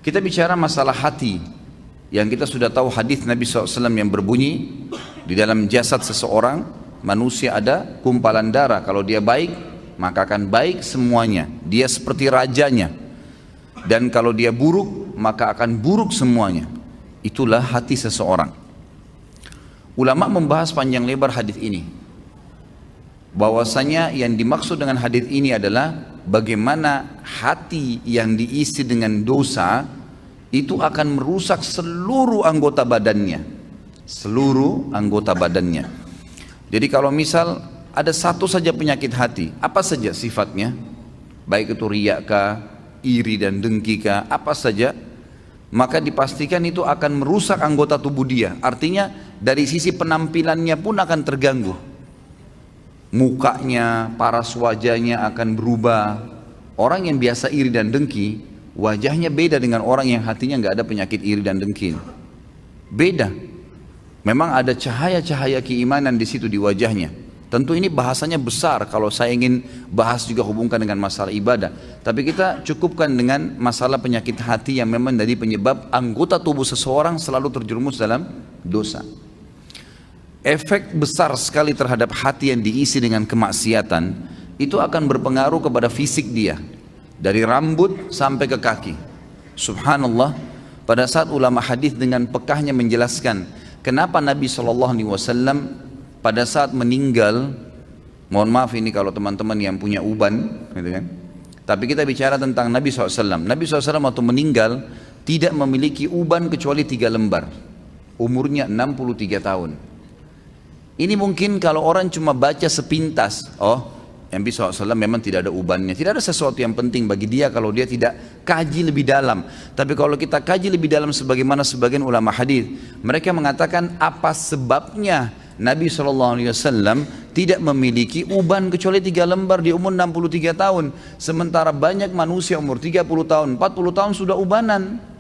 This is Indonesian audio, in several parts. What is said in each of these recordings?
Kita bicara masalah hati, yang kita sudah tahu hadis Nabi SAW yang berbunyi, di dalam jasad seseorang manusia ada gumpalan darah. Kalau dia baik, maka akan baik semuanya, dia seperti rajanya. Dan kalau dia buruk, maka akan buruk semuanya. Itulah hati seseorang. Ulama membahas panjang lebar hadis ini, bahwasanya yang dimaksud dengan hadis ini adalah bagaimana hati yang diisi dengan dosa itu akan merusak seluruh anggota badannya. Seluruh anggota badannya. Jadi kalau misal ada satu saja penyakit hati, apa saja sifatnya, baik itu riya kah, iri dan dengki kah, apa saja, maka dipastikan itu akan merusak anggota tubuh dia. Artinya dari sisi penampilannya pun akan terganggu. Mukanya, paras wajahnya akan berubah. Orang yang biasa iri dan dengki, wajahnya beda dengan orang yang hatinya nggak ada penyakit iri dan dengki. Beda. Memang ada cahaya-cahaya keimanan di situ di wajahnya. Tentu ini bahasanya besar kalau saya ingin bahas juga hubungkan dengan masalah ibadah. Tapi kita cukupkan dengan masalah penyakit hati yang memang dari penyebab anggota tubuh seseorang selalu terjerumus dalam dosa. Efek besar sekali terhadap hati yang diisi dengan kemaksiatan itu akan berpengaruh kepada fisik dia. Dari rambut sampai ke kaki. Subhanallah, pada saat ulama hadis dengan pekahnya menjelaskan kenapa Nabi SAW pada saat meninggal, mohon maaf ini kalau teman-teman yang punya uban, gitu kan? Tapi kita bicara tentang Nabi SAW. Nabi SAW waktu meninggal tidak memiliki uban kecuali 3 lembar. Umurnya 63 tahun. Ini mungkin kalau orang cuma baca sepintas, oh Nabi SAW memang tidak ada ubannya. Tidak ada sesuatu yang penting bagi dia kalau dia tidak kaji lebih dalam. Tapi kalau kita kaji lebih dalam sebagaimana sebagian ulama hadis, mereka mengatakan apa sebabnya Nabi SAW tidak memiliki uban kecuali 3 lembar di umur 63 tahun. Sementara banyak manusia umur 30 tahun, 40 tahun sudah ubanan.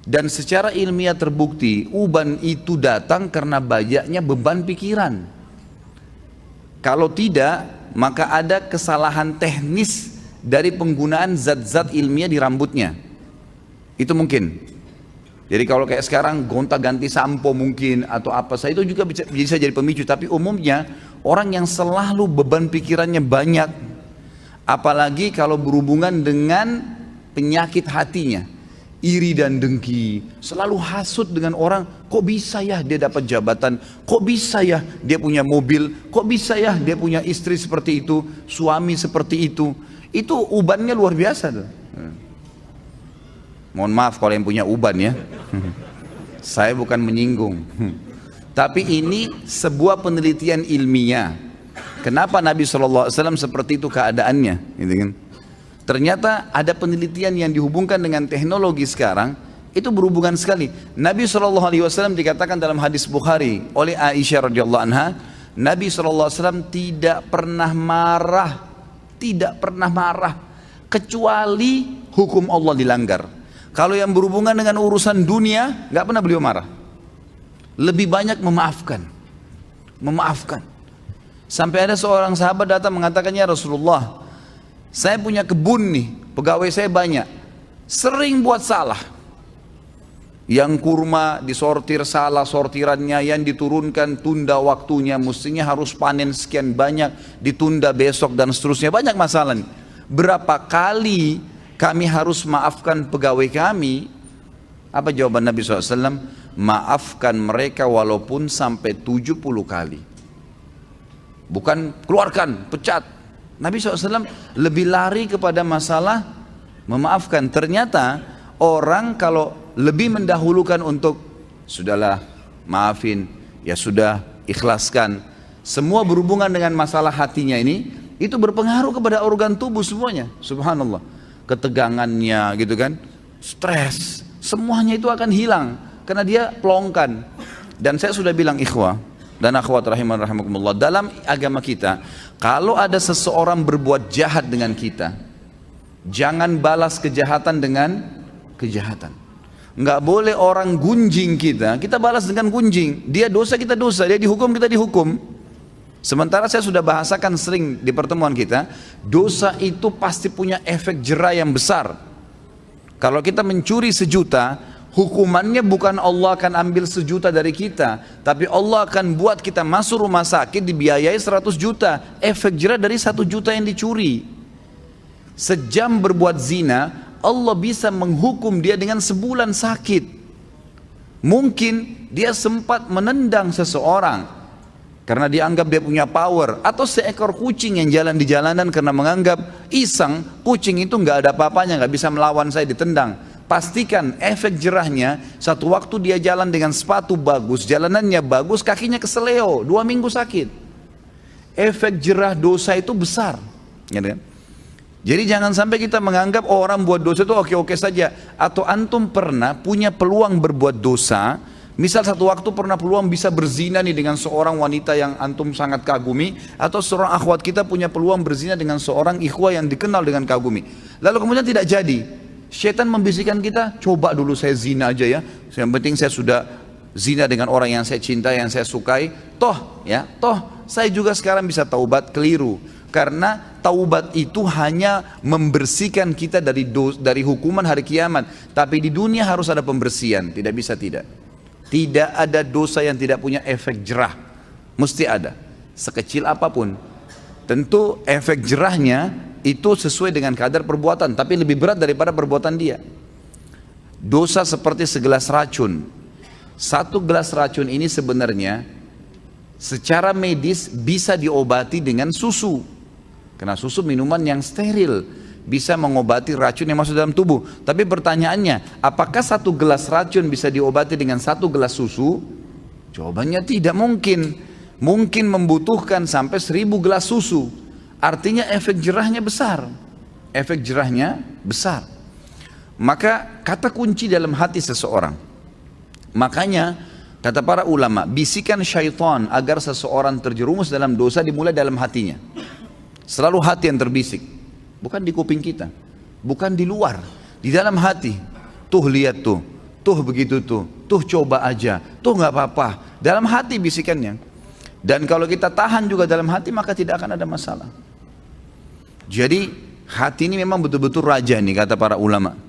Dan secara ilmiah terbukti uban itu datang karena banyaknya beban pikiran. Kalau tidak, maka ada kesalahan teknis dari penggunaan zat-zat ilmiah di rambutnya. Itu mungkin. Jadi kalau kayak sekarang gonta-ganti sampo mungkin atau apa saja itu juga bisa jadi pemicu. Tapi umumnya orang yang selalu beban pikirannya banyak, apalagi kalau berhubungan dengan penyakit hatinya, iri dan dengki, selalu hasut dengan orang, kok bisa ya dia dapat jabatan, kok bisa ya dia punya mobil, kok bisa ya dia punya istri seperti itu, suami seperti itu ubannya luar biasa tuh. Mohon maaf kalau yang punya uban ya. Saya bukan menyinggung. Tapi ini sebuah penelitian ilmiah. Kenapa Nabi SAW seperti itu keadaannya? Gitu kan? Ternyata ada penelitian yang dihubungkan dengan teknologi sekarang. Itu berhubungan sekali. Nabi SAW dikatakan dalam hadis Bukhari oleh Aisyah radhiyallahu anha, Nabi SAW tidak pernah marah. Tidak pernah marah. Kecuali hukum Allah dilanggar. Kalau yang berhubungan dengan urusan dunia, nggak pernah beliau marah. Lebih banyak memaafkan. Memaafkan. Sampai ada seorang sahabat datang mengatakannya, Rasulullah, saya punya kebun nih, pegawai saya banyak. Sering buat salah. Yang kurma disortir salah sortirannya, yang diturunkan tunda waktunya, mestinya harus panen sekian banyak, ditunda besok dan seterusnya. Banyak masalah nih. Berapa kali kami harus maafkan pegawai kami? Apa jawaban Nabi SAW? Maafkan mereka walaupun sampai 70 kali. Bukan keluarkan, pecat. Nabi SAW lebih lari kepada masalah memaafkan. Ternyata orang kalau lebih mendahulukan untuk sudahlah maafin, ya sudah ikhlaskan. Semua berhubungan dengan masalah hatinya ini, itu berpengaruh kepada organ tubuh semuanya. Subhanallah. Ketegangannya gitu kan, stres, semuanya itu akan hilang karena dia pelongkan. Dan saya sudah bilang ikhwah dan akhwat rahimakumullah, dalam agama kita kalau ada seseorang berbuat jahat dengan kita, jangan balas kejahatan dengan kejahatan. Nggak boleh orang gunjing kita balas dengan gunjing. Dia dosa, kita dosa. Dia dihukum, kita dihukum. Sementara saya sudah bahasakan sering di pertemuan kita, dosa itu pasti punya efek jera yang besar. Kalau kita mencuri 1.000.000, hukumannya bukan Allah akan ambil 1.000.000 dari kita, tapi Allah akan buat kita masuk rumah sakit dibiayai 100 juta. Efek jerah dari 1 juta yang dicuri. Sejam berbuat zina, Allah bisa menghukum dia dengan sebulan sakit. Mungkin dia sempat menendang seseorang karena dianggap dia punya power, atau seekor kucing yang jalan di jalanan karena menganggap iseng, kucing itu nggak ada apa-apanya, nggak bisa melawan saya, ditendang. Pastikan efek jerahnya, satu waktu dia jalan dengan sepatu bagus, jalanannya bagus, kakinya keseleo, 2 minggu sakit. Efek jerah dosa itu besar, gitu kan? Jadi jangan sampai kita menganggap orang buat dosa itu oke-oke saja. Atau antum pernah punya peluang berbuat dosa, misal satu waktu pernah peluang bisa berzina nih dengan seorang wanita yang antum sangat kagumi, atau seorang akhwat kita punya peluang berzina dengan seorang ikhwah yang dikenal dengan kagumi, lalu kemudian tidak jadi. Syaitan membisikkan kita, coba dulu saya zina aja ya, yang penting saya sudah zina dengan orang yang saya cintai, yang saya sukai, toh saya juga sekarang bisa taubat. Keliru. Karena taubat itu hanya membersihkan kita dari hukuman hari kiamat, tapi di dunia harus ada pembersihan. Tidak bisa tidak. Tidak ada dosa yang tidak punya efek jerah. Mesti ada. Sekecil apapun. Tentu efek jerahnya itu sesuai dengan kadar perbuatan, tapi lebih berat daripada perbuatan dia. Dosa seperti segelas racun. 1 gelas racun ini sebenarnya secara medis bisa diobati dengan susu. Karena susu minuman yang steril, bisa mengobati racun yang masuk dalam tubuh. Tapi pertanyaannya, apakah 1 gelas racun bisa diobati dengan 1 gelas susu? Jawabannya tidak mungkin. Mungkin membutuhkan sampai 1000 gelas susu. Artinya efek jerahnya besar. Efek jerahnya besar. Maka kata kunci dalam hati seseorang. Makanya kata para ulama, bisikan syaitan agar seseorang terjerumus dalam dosa dimulai dalam hatinya. Selalu hati yang terbisik. Bukan di kuping kita, bukan di luar, di dalam hati. Tuh lihat tuh begitu tuh coba aja, tuh nggak apa-apa. Dalam hati bisikannya. Dan kalau kita tahan juga dalam hati, maka tidak akan ada masalah. Jadi hati ini memang betul-betul raja nih, kata para ulama.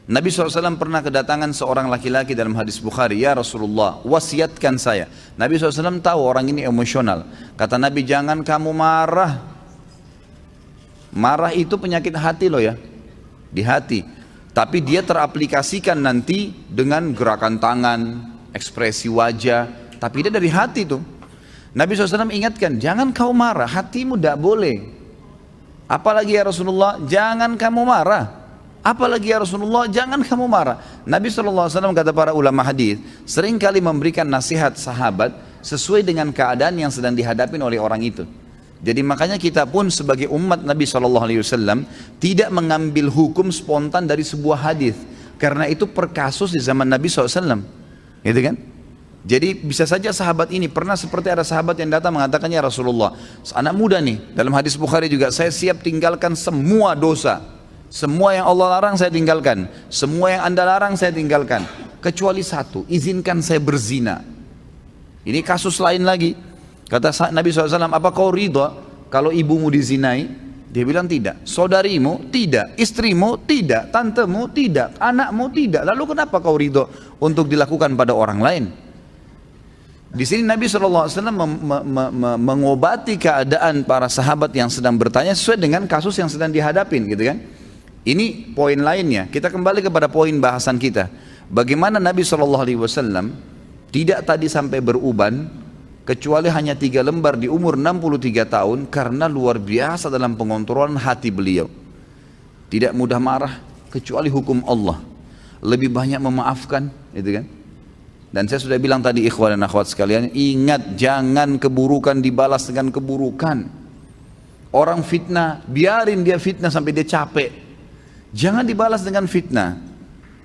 Nabi SAW pernah kedatangan seorang laki-laki dalam hadis Bukhari, ya Rasulullah, wasiatkan saya. Nabi SAW tahu orang ini emosional. Kata Nabi, jangan kamu marah. Marah itu penyakit hati loh ya, di hati. Tapi dia teraplikasikan nanti dengan gerakan tangan, ekspresi wajah. Tapi dia dari hati tuh. Nabi SAW ingatkan, jangan kau marah, hatimu tidak boleh. Apalagi ya Rasulullah, jangan kamu marah. Apalagi ya Rasulullah, jangan kamu marah. Nabi SAW kata para ulama hadis, seringkali memberikan nasihat sahabat sesuai dengan keadaan yang sedang dihadapi oleh orang itu. Jadi makanya kita pun sebagai umat Nabi SAW tidak mengambil hukum spontan dari sebuah hadis, karena itu per kasus di zaman Nabi SAW, gitu kan? Jadi bisa saja sahabat ini pernah seperti ada sahabat yang datang mengatakannya, Rasulullah, anak muda nih, dalam hadis Bukhari juga, saya siap tinggalkan semua dosa, semua yang Allah larang saya tinggalkan, semua yang Anda larang saya tinggalkan, kecuali satu, izinkan saya berzina. Ini kasus lain lagi. Kata Nabi SAW, apa kau ridha kalau ibumu dizinai? Dia bilang tidak. Saudarimu? Tidak. Istrimu? Tidak. Tantemu? Tidak. Anakmu? Tidak. Lalu kenapa kau ridha untuk dilakukan pada orang lain? Di sini Nabi SAW mengobati keadaan para sahabat yang sedang bertanya sesuai dengan kasus yang sedang dihadapin, gitu kan? Ini poin lainnya. Kita kembali kepada poin bahasan kita. Bagaimana Nabi SAW tidak tadi sampai beruban, kecuali hanya 3 lembar di umur 63 tahun, karena luar biasa dalam pengontrolan hati beliau. Tidak mudah marah, kecuali hukum Allah. Lebih banyak memaafkan, gitu kan? Dan saya sudah bilang tadi, ikhwan dan akhwat sekalian, ingat, jangan keburukan dibalas dengan keburukan. Orang fitnah, biarin dia fitnah sampai dia capek. Jangan dibalas dengan fitnah.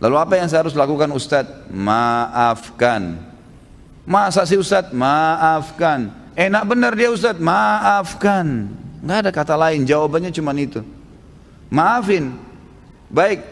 Lalu apa yang saya harus lakukan, Ustadz? Maafkan. Masa sih Ustadz? Maafkan. Enak benar dia Ustadz? Maafkan. Nggak ada kata lain, jawabannya cuma itu. Maafin. Baik.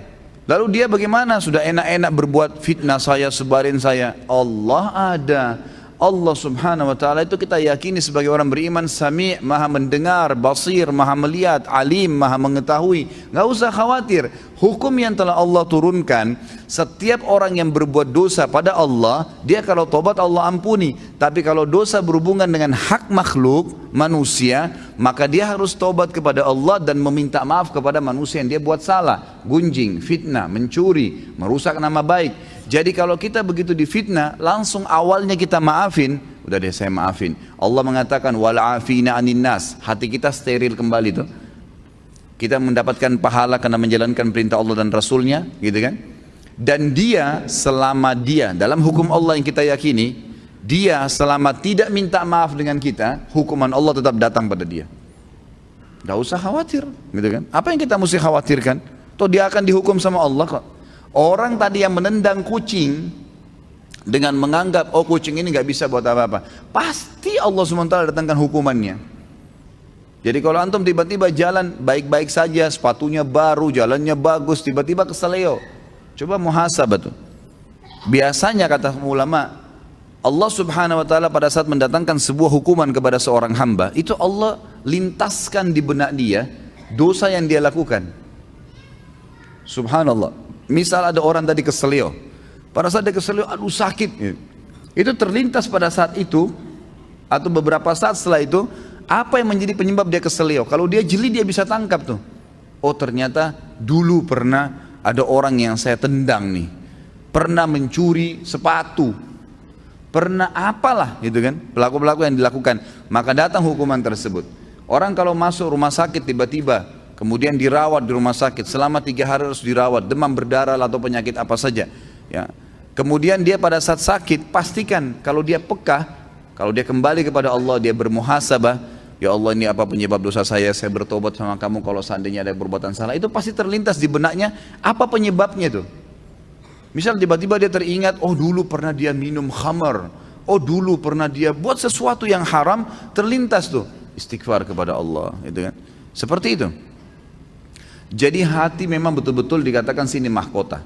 Lalu dia bagaimana? Sudah enak-enak berbuat fitnah saya, sebarin saya. Allah ada. Allah subhanahu wa ta'ala itu kita yakini sebagai orang beriman, Sami', maha mendengar, Basir, maha melihat, Alim, maha mengetahui. Nggak usah khawatir, hukum yang telah Allah turunkan, setiap orang yang berbuat dosa pada Allah, dia kalau tobat Allah ampuni. Tapi kalau dosa berhubungan dengan hak makhluk, manusia, maka dia harus tobat kepada Allah dan meminta maaf kepada manusia yang dia buat salah, gunjing, fitnah, mencuri, merusak nama baik. Jadi kalau kita begitu difitnah, langsung awalnya kita maafin, udah deh saya maafin. Allah mengatakan wal afina anin nas, hati kita steril kembali tuh. Kita mendapatkan pahala karena menjalankan perintah Allah dan Rasulnya, gitu kan? Dan dia selama dia dalam hukum Allah yang kita yakini, dia selama tidak minta maaf dengan kita, hukuman Allah tetap datang pada dia. Gak usah khawatir, gitu kan? Apa yang kita mesti khawatirkan? Toh dia akan dihukum sama Allah kok. Orang tadi yang menendang kucing dengan menganggap oh kucing ini gak bisa buat apa-apa, pasti Allah SWT datangkan hukumannya. Jadi kalau antum tiba-tiba jalan baik-baik saja, sepatunya baru, jalannya bagus, tiba-tiba keseleo, coba muhasabah tuh. Biasanya kata ulama, Allah subhanahu wa ta'ala pada saat mendatangkan sebuah hukuman kepada seorang hamba, itu Allah lintaskan di benak dia dosa yang dia lakukan. Subhanallah. Misal ada orang tadi keselio, pada saat dia keselio, aduh sakit, itu terlintas pada saat itu atau beberapa saat setelah itu, apa yang menjadi penyebab dia keselio? Kalau dia jeli dia bisa tangkap tuh. Oh ternyata dulu pernah ada orang yang saya tendang nih, pernah mencuri sepatu, pernah apalah gitu kan, pelaku-pelaku yang dilakukan, maka datang hukuman tersebut. Orang kalau masuk rumah sakit tiba-tiba kemudian dirawat di rumah sakit selama 3 hari harus dirawat, demam berdarah atau penyakit apa saja, ya. Kemudian dia pada saat sakit pastikan kalau dia peka, kalau dia kembali kepada Allah, dia bermuhasabah, ya Allah ini apa penyebab dosa saya bertobat sama kamu kalau seandainya ada perbuatan salah, itu pasti terlintas di benaknya apa penyebabnya tuh. Misal tiba-tiba dia teringat, oh dulu pernah dia minum khamar, oh dulu pernah dia buat sesuatu yang haram, terlintas tuh istighfar kepada Allah, gitu kan. Seperti itu. Jadi hati memang betul-betul dikatakan sini mahkota.